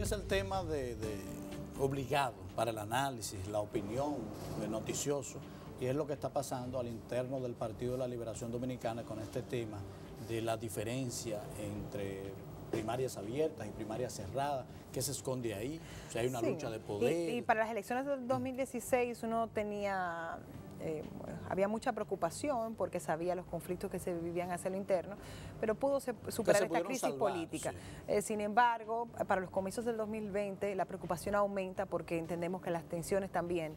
es el tema obligado para el análisis, la opinión, el noticioso, y es lo que está pasando al interno del Partido de la Liberación Dominicana con este tema de la diferencia entre primarias abiertas y primarias cerradas. ¿Qué se esconde ahí? O sea, hay una lucha de poder. Y para las elecciones del 2016 uno tenía... había mucha preocupación porque sabía los conflictos que se vivían hacia lo interno, pero pudo superar esta crisis política. Sí. Sin embargo, para los comicios del 2020 la preocupación aumenta porque entendemos que las tensiones también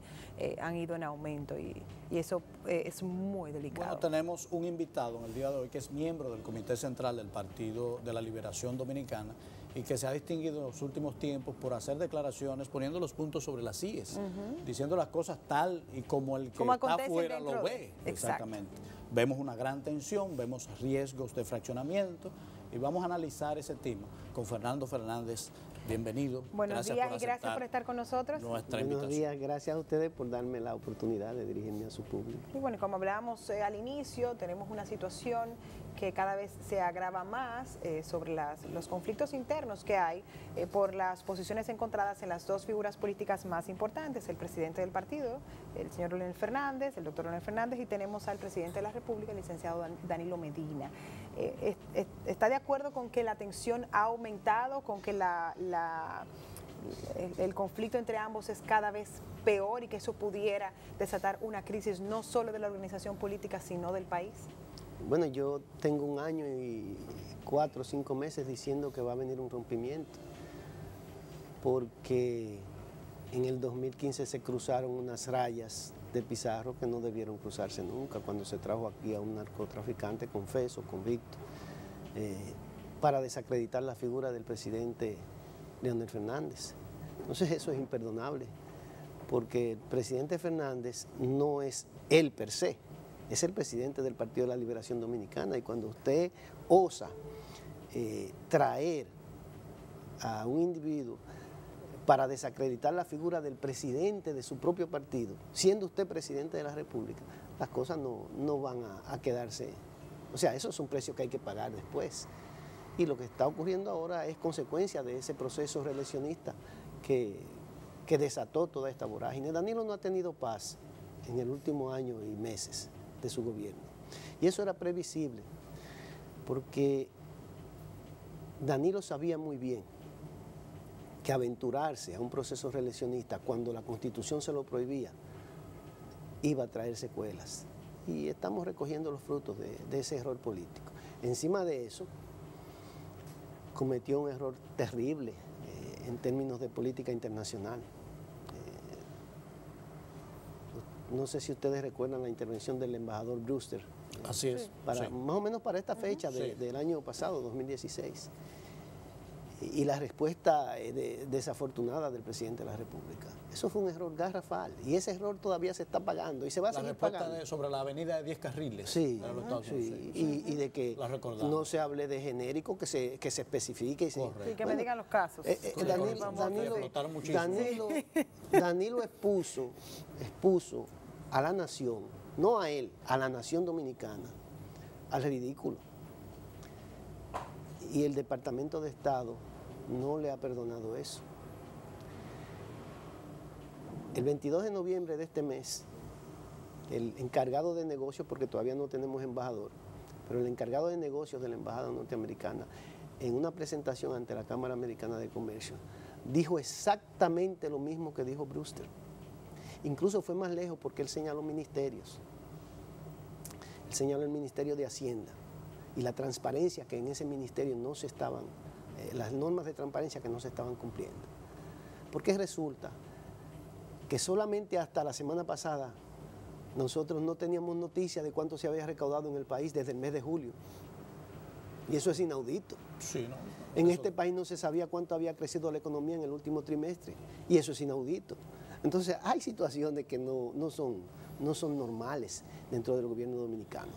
han ido en aumento y eso es muy delicado. Bueno, tenemos un invitado en el día de hoy que es miembro del Comité Central del Partido de la Liberación Dominicana y que se ha distinguido en los últimos tiempos por hacer declaraciones, poniendo los puntos sobre las IES, diciendo las cosas tal y como el que está afuera lo ve. Exactamente. Vemos una gran tensión, vemos riesgos de fraccionamiento y vamos a analizar ese tema con Fernando Fernández. Bienvenido. Buenos días y gracias por estar con nosotros. Buenos días, gracias a ustedes por darme la oportunidad de dirigirme a su público. Y bueno, como hablábamos al inicio, tenemos una situación que cada vez se agrava más sobre los conflictos internos que hay por las posiciones encontradas en las dos figuras políticas más importantes, el presidente del partido, el señor Leonel Fernández, el doctor Leonel Fernández, y tenemos al presidente de la República, el licenciado Danilo Medina. ¿Está de acuerdo con que la tensión ha aumentado, con que el conflicto entre ambos es cada vez peor y que eso pudiera desatar una crisis no solo de la organización política, sino del país? Bueno, yo tengo 1 año y 4 o 5 meses diciendo que va a venir un rompimiento, porque en el 2015 se cruzaron unas rayas de Pizarro que no debieron cruzarse nunca, cuando se trajo aquí a un narcotraficante confeso, convicto, para desacreditar la figura del presidente Leonel Fernández. Entonces eso es imperdonable, porque el presidente Fernández no es él per se, es el presidente del Partido de la Liberación Dominicana, y cuando usted osa traer a un individuo para desacreditar la figura del presidente de su propio partido, siendo usted presidente de la República, las cosas no van a quedarse. O sea, eso es un precio que hay que pagar después. Y lo que está ocurriendo ahora es consecuencia de ese proceso reeleccionista que desató toda esta vorágine. Danilo no ha tenido paz en el último año y meses de su gobierno. Y eso era previsible, porque Danilo sabía muy bien que aventurarse a un proceso reeleccionista cuando la Constitución se lo prohibía iba a traer secuelas. Y estamos recogiendo los frutos de ese error político. Encima de eso, cometió un error terrible en términos de política internacional. No sé si ustedes recuerdan la intervención del embajador Brewster. Así es. Más o menos para esta fecha del año pasado, 2016. Y la respuesta desafortunada del presidente de la República. Eso fue un error garrafal y ese error todavía se está pagando y se va a seguir pagando. La respuesta sobre la avenida de 10 carriles. Sí, y de que no se hable de genérico, que se especifique. Y que me digan los casos. Danilo expuso a la nación, no a él, a la nación dominicana, al ridículo. Y el Departamento de Estado no le ha perdonado eso. El 22 de noviembre de este mes, el encargado de negocios, porque todavía no tenemos embajador, pero el encargado de negocios de la Embajada Norteamericana, en una presentación ante la Cámara Americana de Comercio, dijo exactamente lo mismo que dijo Brewster. Incluso fue más lejos porque él señaló ministerios. Él señaló el Ministerio de Hacienda y la transparencia que en ese ministerio no se estaban, las normas de transparencia que no se estaban cumpliendo. Porque resulta que solamente hasta la semana pasada nosotros no teníamos noticia de cuánto se había recaudado en el país desde el mes de julio. Y eso es inaudito. Sí, no, en este país no se sabía cuánto había crecido la economía en el último trimestre. Y eso es inaudito. Entonces hay situaciones que no son normales dentro del gobierno dominicano.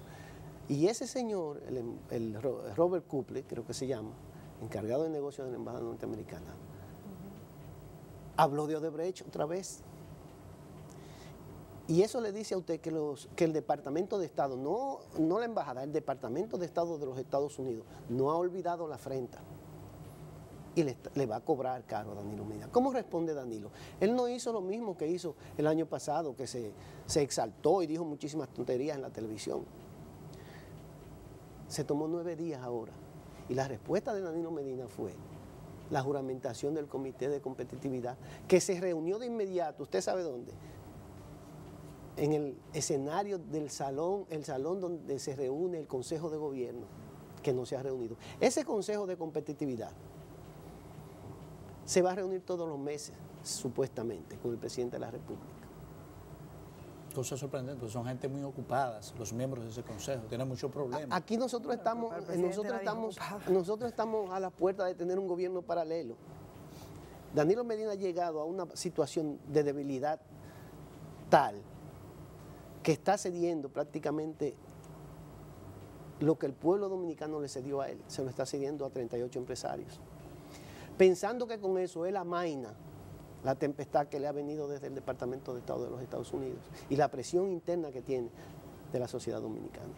Y ese señor, el Robert Kupler, creo que se llama, encargado de negocios de la Embajada Norteamericana, habló de Odebrecht otra vez. Y eso le dice a usted que el Departamento de Estado, no la Embajada, el Departamento de Estado de los Estados Unidos, no ha olvidado la afrenta. y le va a cobrar caro a Danilo Medina. ¿Cómo responde Danilo? Él no hizo lo mismo que hizo el año pasado, que se exaltó y dijo muchísimas tonterías en la televisión. Se tomó 9 días ahora. Y la respuesta de Danilo Medina fue la juramentación del Comité de Competitividad, que se reunió de inmediato, ¿usted sabe dónde? En el escenario del salón, el salón donde se reúne el Consejo de Gobierno, que no se ha reunido. Ese Consejo de Competitividad se va a reunir todos los meses, supuestamente, con el presidente de la República. Cosa sorprendente, son gente muy ocupadas, los miembros de ese consejo, tienen muchos problemas. Aquí nosotros estamos a la puerta de tener un gobierno paralelo. Danilo Medina ha llegado a una situación de debilidad tal que está cediendo prácticamente lo que el pueblo dominicano le cedió a él, se lo está cediendo a 38 empresarios. Pensando que con eso él amaina la tempestad que le ha venido desde el Departamento de Estado de los Estados Unidos y la presión interna que tiene de la sociedad dominicana.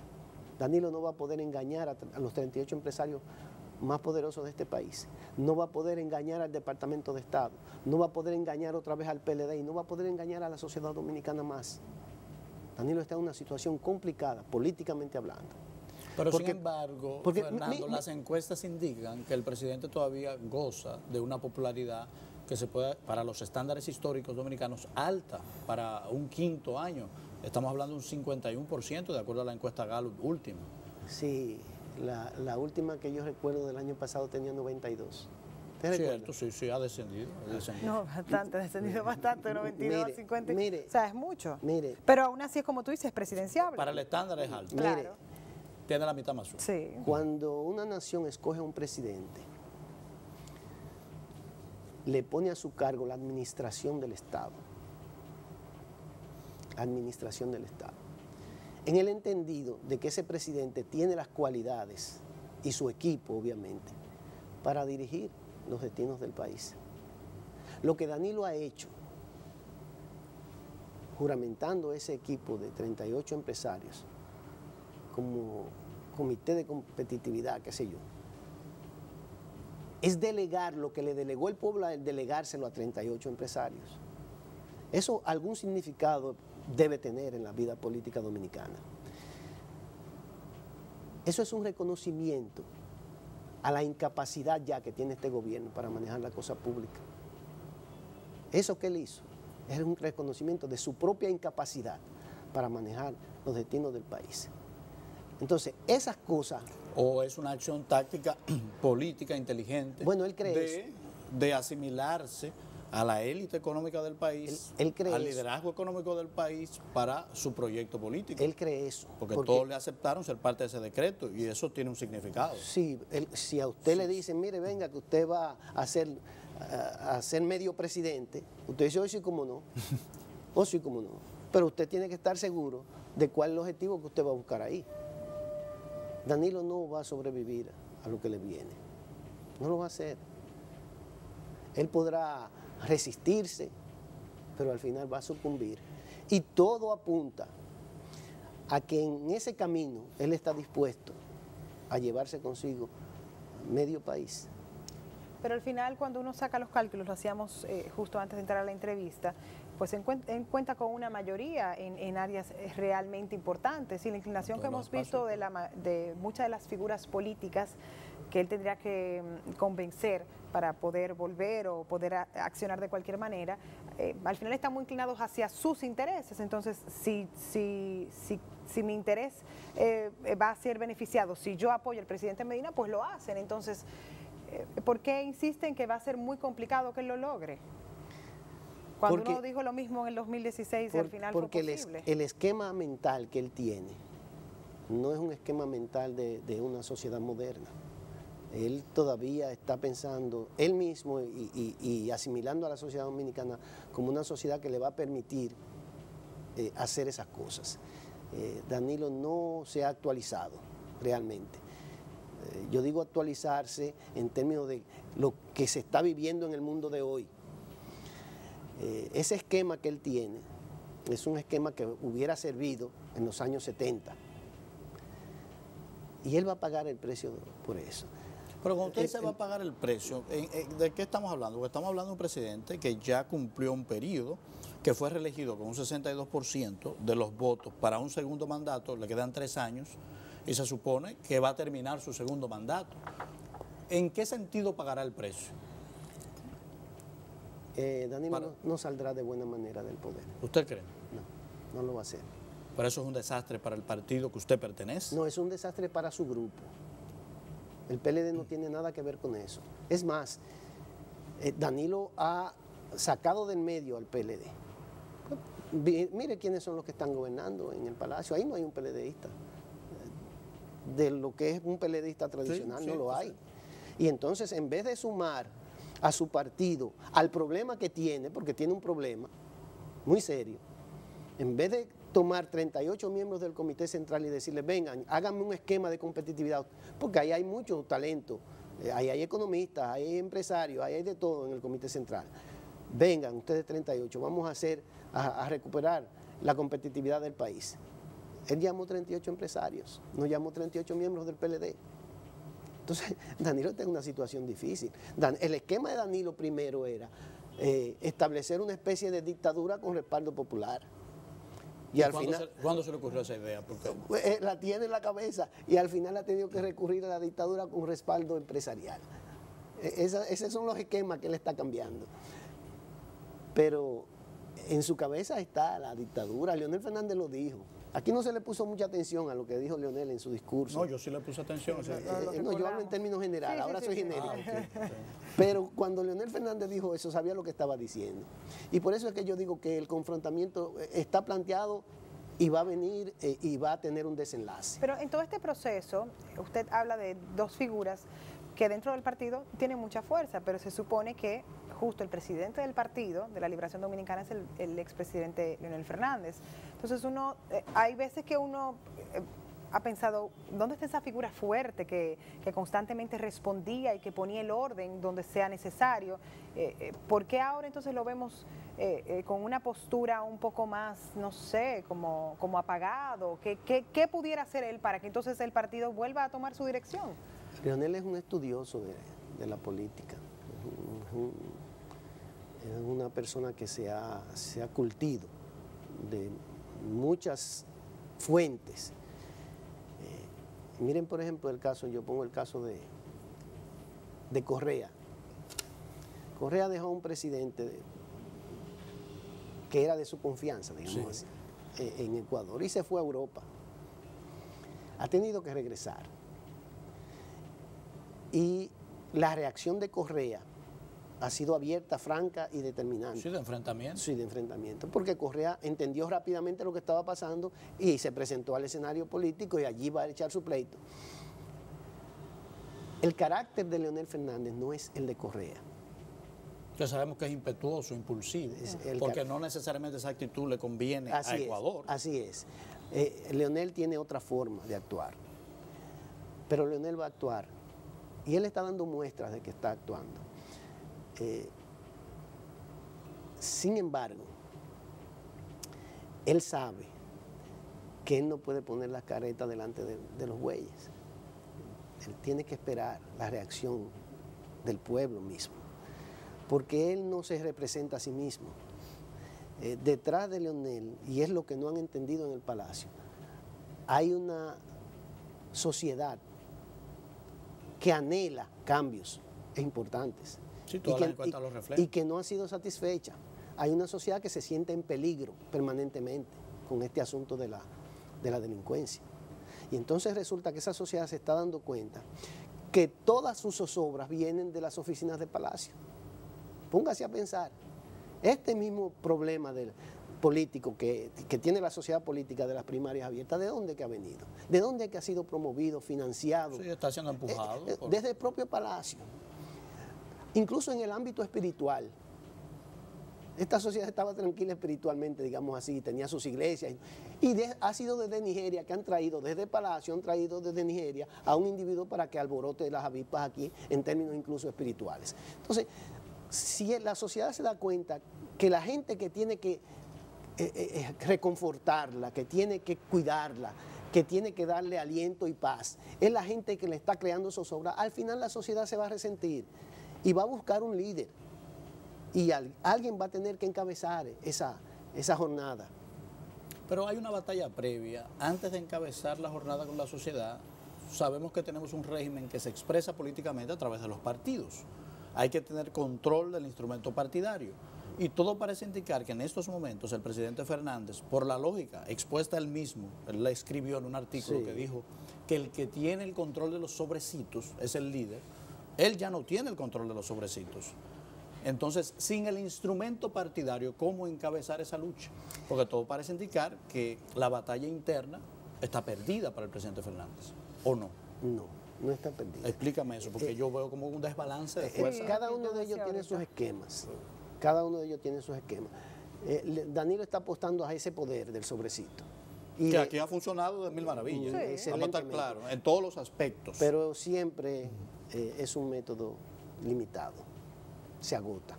Danilo no va a poder engañar a los 38 empresarios más poderosos de este país, no va a poder engañar al Departamento de Estado, no va a poder engañar otra vez al PLD y no va a poder engañar a la sociedad dominicana más. Danilo está en una situación complicada, políticamente hablando. Pero sin embargo, Fernando, las encuestas indican que el presidente todavía goza de una popularidad que se puede, para los estándares históricos dominicanos, alta para un quinto año. Estamos hablando de un 51%, de acuerdo a la encuesta Gallup última. Sí, la última que yo recuerdo del año pasado tenía 92. Cierto, sí, ha descendido. No, bastante, ha descendido bastante, 92 a 50. Mire, o sea, es mucho. Mire. Pero aún así, como tú dices, es presidenciable. Para el estándar es alto. Claro. Mire, tiene la mitad más sur. Sí. Cuando una nación escoge a un presidente, le pone a su cargo la administración del Estado. Administración del Estado. En el entendido de que ese presidente tiene las cualidades, y su equipo obviamente, para dirigir los destinos del país. Lo que Danilo ha hecho, juramentando ese equipo de 38 empresarios, como comité de competitividad, qué sé yo, es delegar lo que le delegó el pueblo a él, delegárselo a 38 empresarios. Eso algún significado debe tener en la vida política dominicana. Eso es un reconocimiento a la incapacidad ya que tiene este gobierno para manejar la cosa pública. Eso que él hizo es un reconocimiento de su propia incapacidad para manejar los destinos del país. Entonces, esas cosas... ¿O es una acción táctica política inteligente? Bueno, él cree de asimilarse a la élite económica del país, él cree al liderazgo económico del país para su proyecto político. Él cree eso. Porque todos le aceptaron ser parte de ese decreto y eso tiene un significado. Sí, si a usted le dicen, mire, venga, que usted va a ser medio presidente, usted dice, hoy sí, como no, o sí, como no. Pero usted tiene que estar seguro de cuál es el objetivo que usted va a buscar ahí. Danilo no va a sobrevivir a lo que le viene. No lo va a hacer. Él podrá resistirse, pero al final va a sucumbir. Y todo apunta a que en ese camino él está dispuesto a llevarse consigo medio país. Pero al final, cuando uno saca los cálculos, lo hacíamos justo antes de entrar a la entrevista, pues cuenta con una mayoría en áreas realmente importantes. Y la inclinación que hemos visto de muchas de las figuras políticas que él tendría que convencer para poder volver o poder accionar de cualquier manera, al final están muy inclinados hacia sus intereses. Entonces, si mi interés va a ser beneficiado, si yo apoyo al presidente Medina, pues lo hacen. Entonces, ¿por qué insisten que va a ser muy complicado que él lo logre? Cuando uno dijo lo mismo en el 2016 y al final fue posible. Porque el esquema mental que él tiene no es un esquema mental de una sociedad moderna. Él todavía está pensando él mismo y asimilando a la sociedad dominicana como una sociedad que le va a permitir hacer esas cosas. Danilo no se ha actualizado realmente. Yo digo actualizarse en términos de lo que se está viviendo en el mundo de hoy. Ese esquema que él tiene es un esquema que hubiera servido en los años 70. Y él va a pagar el precio por eso. Pero cuando usted se va a pagar el precio, ¿de qué estamos hablando? Porque estamos hablando de un presidente que ya cumplió un periodo, que fue reelegido con un 62% de los votos para un segundo mandato, le quedan 3 años, y se supone que va a terminar su segundo mandato. ¿En qué sentido pagará el precio? Danilo no saldrá de buena manera del poder. ¿Usted cree? No lo va a hacer. ¿Pero eso es un desastre para el partido que usted pertenece? No, es un desastre para su grupo. El PLD no tiene nada que ver con eso. Es más, Danilo ha sacado del medio al PLD. Mire quiénes son los que están gobernando en el Palacio. Ahí no hay un PLDista. De lo que es un PLDista tradicional, no lo hay. Y entonces, en vez de sumar a su partido al problema que tiene, porque tiene un problema muy serio, en vez de tomar 38 miembros del Comité Central y decirles, vengan, háganme un esquema de competitividad, porque ahí hay mucho talento, ahí hay economistas, ahí hay empresarios, ahí hay de todo en el Comité Central. Vengan, ustedes 38, vamos a recuperar la competitividad del país. Él llamó 38 empresarios, no llamó 38 miembros del PLD. Entonces, Danilo está en una situación difícil. El esquema de Danilo primero era establecer una especie de dictadura con respaldo popular. Y al final, ¿Cuándo se le ocurrió esa idea? La tiene en la cabeza y al final ha tenido que recurrir a la dictadura con respaldo empresarial. Esos son los esquemas que él está cambiando. Pero en su cabeza está la dictadura. Leonel Fernández lo dijo. Aquí no se le puso mucha atención a lo que dijo Leonel en su discurso. No, yo sí le puse atención. No, yo hablo en términos generales, ahora soy genérico. Okay. Pero cuando Leonel Fernández dijo eso, sabía lo que estaba diciendo. Y por eso es que yo digo que el confrontamiento está planteado y va a venir y va a tener un desenlace. Pero en todo este proceso, usted habla de dos figuras que dentro del partido tienen mucha fuerza, pero se supone que justo el presidente del Partido de la Liberación Dominicana es el expresidente Leonel Fernández. Entonces hay veces que uno ha pensado, ¿dónde está esa figura fuerte que constantemente respondía y que ponía el orden donde sea necesario? ¿Por qué ahora entonces lo vemos con una postura un poco más, no sé, como apagado? ¿Qué pudiera hacer él para que entonces el partido vuelva a tomar su dirección? Leonel es un estudioso de la política. Es una persona que se ha cultido de muchas fuentes. Miren, por ejemplo, yo pongo el caso de Correa. Correa dejó a un presidente que era de su confianza, digamos así, en Ecuador, y se fue a Europa. Ha tenido que regresar. Y la reacción de Correa ha sido abierta, franca y determinante. Sí, de enfrentamiento. Sí, de enfrentamiento, porque Correa entendió rápidamente lo que estaba pasando y se presentó al escenario político y allí va a echar su pleito. El carácter de Leonel Fernández no es el de Correa. Ya sabemos que es impetuoso, impulsivo, porque no necesariamente esa actitud le conviene a Ecuador. Así es. Leonel tiene otra forma de actuar, pero Leonel va a actuar y él está dando muestras de que está actuando. Sin embargo, él sabe que él no puede poner la careta delante de los bueyes. Él tiene que esperar la reacción del pueblo mismo, porque él no se representa a sí mismo. Detrás de Leonel, y es lo que no han entendido en el Palacio, hay una sociedad que anhela cambios importantes. Sí, todas las encuestas lo reflejan. Y que no ha sido satisfecha. Hay una sociedad que se siente en peligro permanentemente con este asunto de la delincuencia. Y entonces resulta que esa sociedad se está dando cuenta que todas sus zozobras vienen de las oficinas del Palacio. Póngase a pensar, este mismo problema político que tiene la sociedad política de las primarias abiertas, ¿de dónde que ha venido? ¿De dónde que ha sido promovido, financiado? Sí, está siendo empujado. Desde el propio Palacio. Incluso en el ámbito espiritual. Esta sociedad estaba tranquila espiritualmente, digamos así, tenía sus iglesias. Y ha sido desde Nigeria que han traído, desde Palacio, han traído desde Nigeria a un individuo para que alborote las avispas aquí en términos incluso espirituales. Entonces, si la sociedad se da cuenta que la gente que tiene que reconfortarla, que tiene que cuidarla, que tiene que darle aliento y paz. Es la gente que le está creando zozobra. Al final la sociedad se va a resentir y va a buscar un líder. Y alguien va a tener que encabezar esa jornada. Pero hay una batalla previa. Antes de encabezar la jornada con la sociedad, sabemos que tenemos un régimen que se expresa políticamente a través de los partidos. Hay que tener control del instrumento partidario. Y todo parece indicar que en estos momentos el presidente Fernández, por la lógica expuesta él mismo, él la escribió en un artículo que dijo que el que tiene el control de los sobrecitos es el líder. Él ya no tiene el control de los sobrecitos. Entonces, sin el instrumento partidario, ¿cómo encabezar esa lucha? Porque todo parece indicar que la batalla interna está perdida para el presidente Fernández, ¿o no? No, no está perdida. Explícame eso, porque yo veo como un desbalance de fuerza. Cada uno de ellos tiene sus esquemas. Cada uno de ellos tiene sus esquemas. Danilo está apostando a ese poder del sobrecito. Y que aquí ha funcionado de mil maravillas. Sí, vamos a estar claros, en todos los aspectos. Pero siempre es un método limitado. Se agota.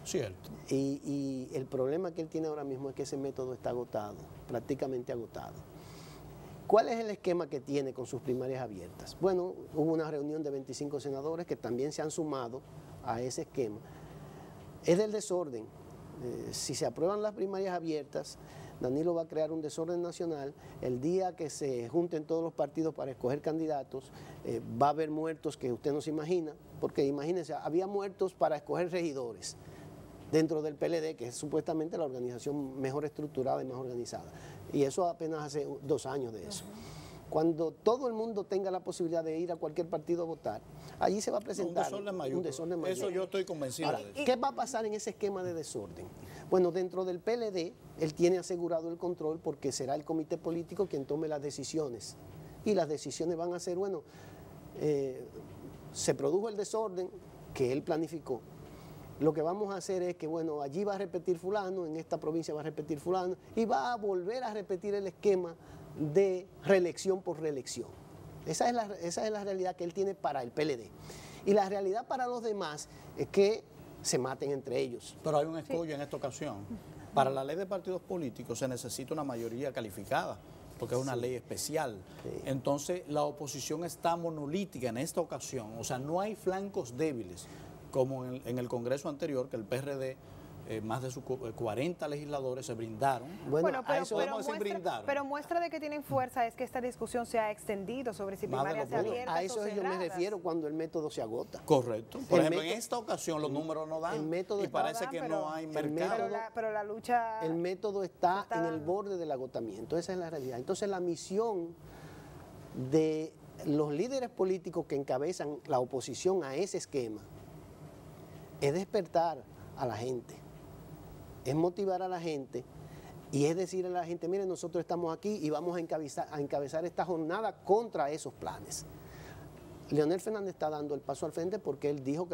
Cierto. Y el problema que él tiene ahora mismo es que ese método está agotado, prácticamente agotado. ¿Cuál es el esquema que tiene con sus primarias abiertas? Bueno, hubo una reunión de 25 senadores que también se han sumado a ese esquema. Es del desorden. Si se aprueban las primarias abiertas, Danilo va a crear un desorden nacional. El día que se junten todos los partidos para escoger candidatos, va a haber muertos que usted no se imagina, porque imagínense, había muertos para escoger regidores dentro del PLD, que es supuestamente la organización mejor estructurada y más organizada. Y eso apenas hace 2 años de eso. Cuando todo el mundo tenga la posibilidad de ir a cualquier partido a votar, allí se va a presentar un desorden mayor. Eso yo estoy convencido de eso. ¿Qué va a pasar en ese esquema de desorden? Bueno, dentro del PLD, él tiene asegurado el control porque será el comité político quien tome las decisiones. Y las decisiones van a ser, bueno, se produjo el desorden que él planificó. Lo que vamos a hacer es que, bueno, allí va a repetir fulano, en esta provincia va a repetir fulano, y va a volver a repetir el esquema de reelección por reelección. Esa es la realidad que él tiene para el PLD. Y la realidad para los demás es que se maten entre ellos. Pero hay un escollo en esta ocasión. Para la ley de partidos políticos se necesita una mayoría calificada, porque es una ley especial. Entonces, la oposición está monolítica en esta ocasión. O sea, no hay flancos débiles, como en el Congreso anterior, que el PRD, más de sus 40 legisladores se brindaron. Bueno, pero muestra de que tienen fuerza es que esta discusión se ha extendido sobre si primarias abiertas a eso o yo me cerradas. refiero cuando el método se agota. Correcto. Por ejemplo, en esta ocasión los números no dan. El método y parece que no hay mercado. Pero la lucha... El método está en el borde del agotamiento. Esa es la realidad. Entonces, la misión de los líderes políticos que encabezan la oposición a ese esquema es despertar a la gente, es motivar a la gente y es decirle a la gente, miren, nosotros estamos aquí y vamos a encabezar esta jornada contra esos planes. Leonel Fernández está dando el paso al frente porque él dijo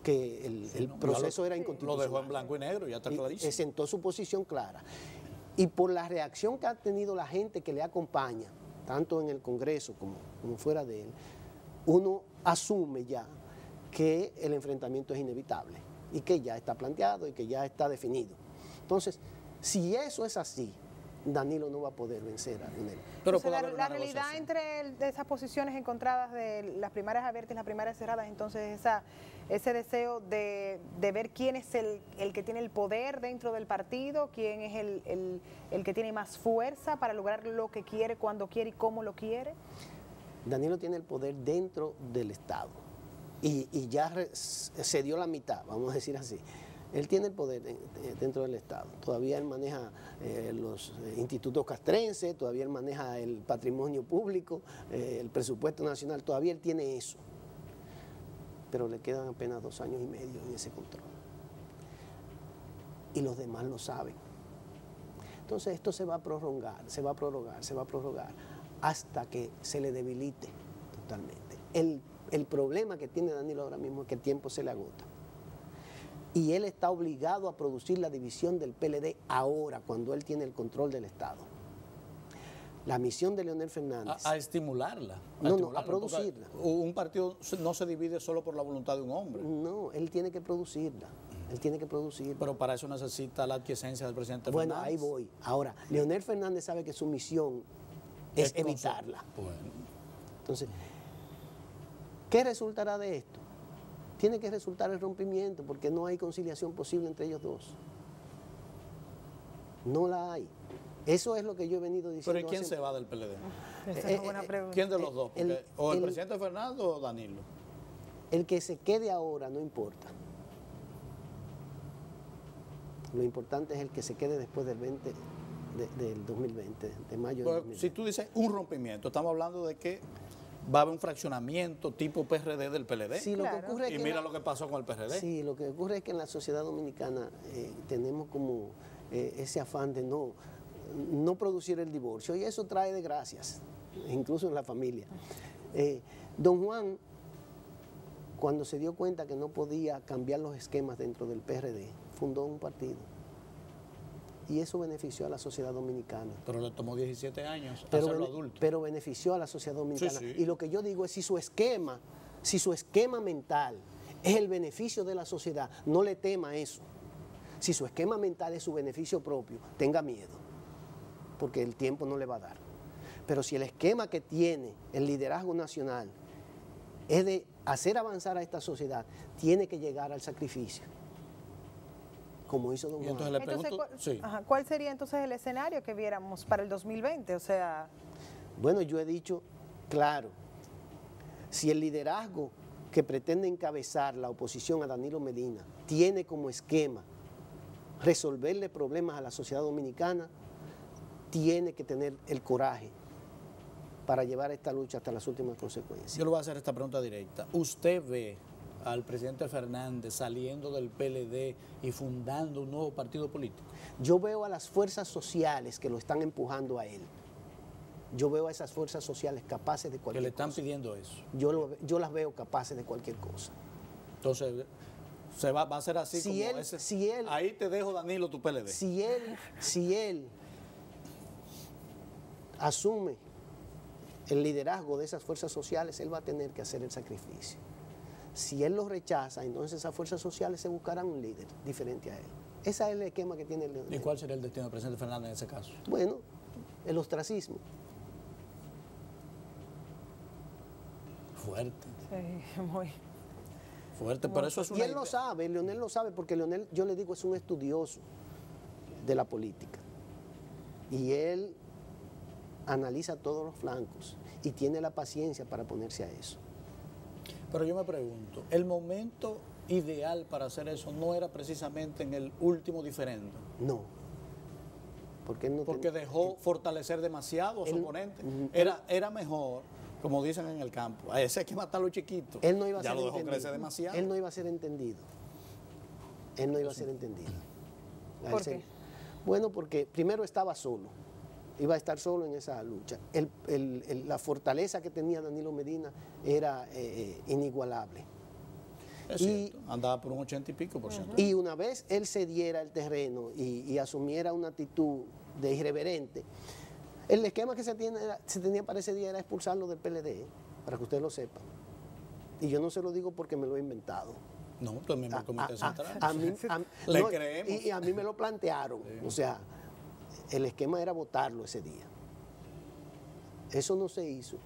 que el proceso era inconstitucional. Lo dejó en blanco y negro, ya está clarísimo. Sentó su posición clara. Y por la reacción que ha tenido la gente que le acompaña, tanto en el Congreso como fuera de él, uno asume ya que el enfrentamiento es inevitable y que ya está planteado y que ya está definido. Entonces, si eso es así, Danilo no va a poder vencer a Leonel. Pero o sea, la realidad entre esas posiciones encontradas de las primarias abiertas y las primarias cerradas, entonces ese deseo de ver quién es el que tiene el poder dentro del partido, quién es el que tiene más fuerza para lograr lo que quiere, cuando quiere y cómo lo quiere. Danilo tiene el poder dentro del Estado y ya se dio la mitad, vamos a decir así. Él tiene el poder dentro del Estado. Todavía él maneja los institutos castrenses, todavía él maneja el patrimonio público, el presupuesto nacional, todavía él tiene eso. Pero le quedan apenas 2 años y medio en ese control. Y los demás lo saben. Entonces esto se va a prorrogar, se va a prorrogar, hasta que se le debilite totalmente. El problema que tiene Danilo ahora mismo es que el tiempo se le agota. Y él está obligado a producir la división del PLD ahora, cuando él tiene el control del Estado. La misión de Leonel Fernández... A estimularla. A producirla. Un partido no se divide solo por la voluntad de un hombre. No, él tiene que producirla. Él tiene que producirla. Pero para eso necesita la aquiescencia del presidente Fernández. Bueno, ahí voy. Ahora, Leonel Fernández sabe que su misión es evitarla. Bueno. Entonces, ¿qué resultará de esto? Tiene que resultar el rompimiento porque no hay conciliación posible entre ellos dos. No la hay. Eso es lo que yo he venido diciendo. ¿Pero y quién se va del PLD? Esa es una buena pregunta. ¿Quién de los dos? Porque, o el presidente Fernando o Danilo. El que se quede ahora no importa. Lo importante es el que se quede después del 2020, de mayo del 2020. Si tú dices un rompimiento, estamos hablando de que va a haber un fraccionamiento tipo PRD del PLD. Sí, lo que ocurre es y que mira lo que pasó con el PRD. Sí, lo que ocurre es que en la sociedad dominicana tenemos como ese afán de no producir el divorcio, y eso trae desgracias, incluso en la familia. Don Juan, cuando se dio cuenta que no podía cambiar los esquemas dentro del PRD, fundó un partido. Y eso benefició a la sociedad dominicana. Pero le tomó 17 años hacerlo adulto. Pero benefició a la sociedad dominicana. Sí, sí. Y lo que yo digo es, si su esquema mental es el beneficio de la sociedad, no le tema eso. Si su esquema mental es su beneficio propio, tenga miedo, porque el tiempo no le va a dar. Pero si el esquema que tiene el liderazgo nacional es de hacer avanzar a esta sociedad, tiene que llegar al sacrificio, como hizo Don Juan. Entonces le pregunto, ¿cuál sería entonces el escenario que viéramos para el 2020? O sea... Bueno, yo he dicho, claro, si el liderazgo que pretende encabezar la oposición a Danilo Medina tiene como esquema resolverle problemas a la sociedad dominicana, tiene que tener el coraje para llevar esta lucha hasta las últimas consecuencias. Yo le voy a hacer esta pregunta directa. ¿Usted ve al presidente Fernández saliendo del PLD y fundando un nuevo partido político? Yo veo a las fuerzas sociales que lo están empujando a él. Yo veo a esas fuerzas sociales capaces de cualquier cosa. Que le están pidiendo eso. Yo las veo capaces de cualquier cosa. Entonces, va a ser así como ahí te dejo, Danilo, tu PLD. Si él asume el liderazgo de esas fuerzas sociales, él va a tener que hacer el sacrificio. Si él lo rechaza, entonces esas fuerzas sociales se buscarán un líder diferente a él. Ese es el esquema que tiene el... ¿Y cuál sería el destino del presidente Fernández en ese caso? Bueno, el ostracismo. Fuerte. Sí, muy... Fuerte, pero eso es una... Y él lo sabe, Leonel lo sabe, porque Leonel, yo le digo, es un estudioso de la política. Y él analiza todos los flancos y tiene la paciencia para ponerse a eso. Pero yo me pregunto, ¿el momento ideal para hacer eso no era precisamente en el último diferendo? No. Porque dejó fortalecer demasiado a su oponente. Era mejor, como dicen en el campo, a ese hay que matarlo chiquito. Él no iba a ya ser lo dejó entendido. crecer demasiado. Él no iba a ser entendido. Él no iba a ser entendido. ¿Por qué? Bueno, porque primero estaba solo. Iba a estar solo en esa lucha. La fortaleza que tenía Danilo Medina era inigualable. Es cierto, andaba por un 80 y pico %. Y una vez él cediera el terreno y asumiera una actitud de irreverente, el esquema que se tenía para ese día era expulsarlo del PLD, para que usted lo sepa. Y yo no se lo digo porque me lo he inventado. No, tú eres miembro del Comité Central. Le creemos. Y a mí me lo plantearon. Sí. O sea, el esquema era votarlo ese día. Eso no se hizo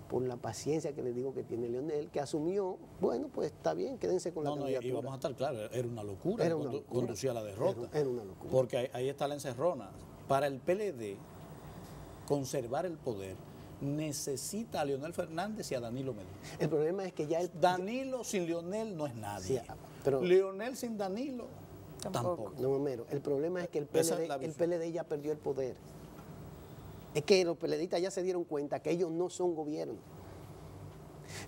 por la paciencia que le digo que tiene Leonel, que asumió, bueno, pues está bien, quédense con la candidatura. Y vamos a estar claros, era una locura, conducía a la derrota. Era una locura. Porque ahí está la encerrona. Para el PLD, conservar el poder, necesita a Leonel Fernández y a Danilo Medina. El problema es que ya Danilo sin Leonel no es nadie. Sí, pero Leonel sin Danilo tampoco. No, Homero, el problema es que el PLD ya perdió el poder. Es que los PLDistas ya se dieron cuenta que ellos no son gobierno.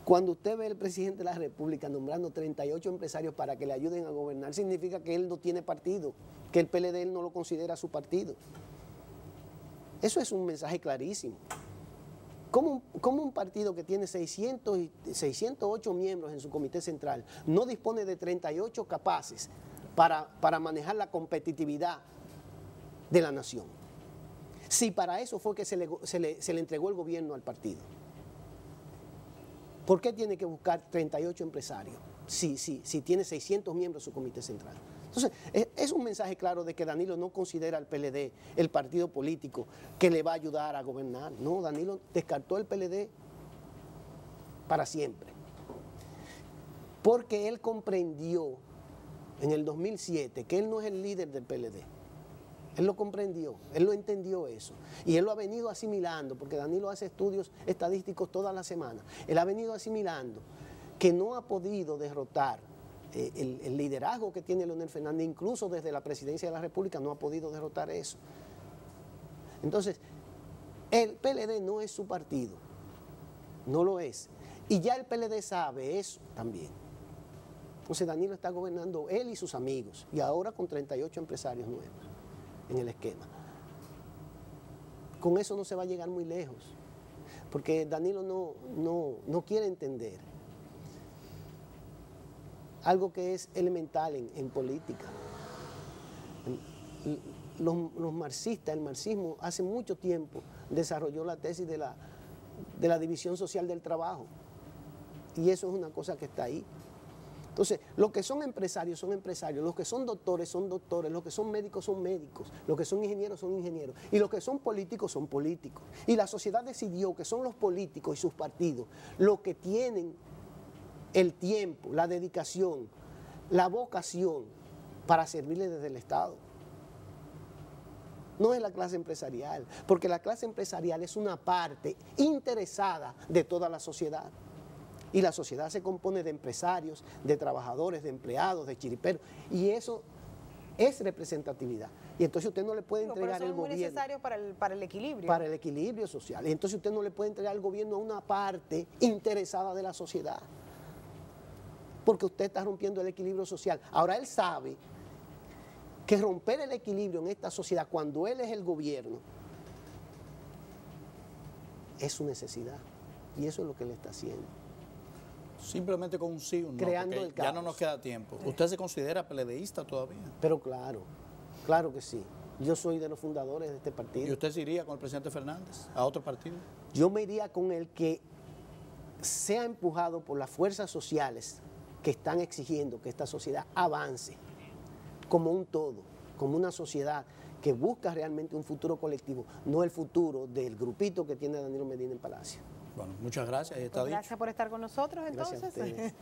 Cuando usted ve al presidente de la República nombrando 38 empresarios para que le ayuden a gobernar, significa que él no tiene partido, que el PLD él no lo considera su partido. Eso es un mensaje clarísimo. ¿Cómo un partido que tiene 608 miembros en su comité central no dispone de 38 capaces para manejar la competitividad de la nación? Si para eso fue que se le entregó el gobierno al partido. ¿Por qué tiene que buscar 38 empresarios si tiene 600 miembros en su comité central? Entonces, es un mensaje claro de que Danilo no considera al PLD el partido político que le va a ayudar a gobernar. No, Danilo descartó el PLD para siempre. Porque él comprendió en el 2007 que él no es el líder del PLD. Él lo comprendió, él lo entendió eso. Y él lo ha venido asimilando, porque Danilo hace estudios estadísticos toda la semana. Él ha venido asimilando que no ha podido derrotar el liderazgo que tiene Leonel Fernández, incluso desde la presidencia de la República, no ha podido derrotar eso. Entonces, el PLD no es su partido, no lo es. Y ya el PLD sabe eso también. Entonces Danilo está gobernando él y sus amigos, y ahora con 38 empresarios nuevos en el esquema. Con eso no se va a llegar muy lejos, porque Danilo no quiere entender algo que es elemental en política. Los marxistas, el marxismo, hace mucho tiempo desarrolló la tesis de la división social del trabajo, y eso es una cosa que está ahí. Entonces, los que son empresarios, los que son doctores, los que son médicos, los que son ingenieros, y los que son políticos, son políticos. Y la sociedad decidió que son los políticos y sus partidos los que tienen el tiempo, la dedicación, la vocación para servirle desde el Estado. No es la clase empresarial, porque la clase empresarial es una parte interesada de toda la sociedad. Y la sociedad se compone de empresarios, de trabajadores, de empleados, de chiriperos, y eso es representatividad. Y entonces usted no le puede entregar el gobierno. Es necesario para el equilibrio. Para el equilibrio social. Y entonces usted no le puede entregar al gobierno a una parte interesada de la sociedad, porque usted está rompiendo el equilibrio social. Ahora él sabe que romper el equilibrio en esta sociedad, cuando él es el gobierno, es su necesidad. Y eso es lo que él está haciendo. Simplemente con un sí o un no, creando el caos. Ya no nos queda tiempo. ¿Usted se considera PLDista todavía? Pero claro, claro que sí. Yo soy de los fundadores de este partido. ¿Y usted se iría con el presidente Fernández a otro partido? Yo me iría con el que sea empujado por las fuerzas sociales que están exigiendo que esta sociedad avance como un todo, como una sociedad que busca realmente un futuro colectivo, no el futuro del grupito que tiene Danilo Medina en Palacio. Bueno, muchas gracias. Gracias por estar con nosotros entonces. Gracias a ustedes.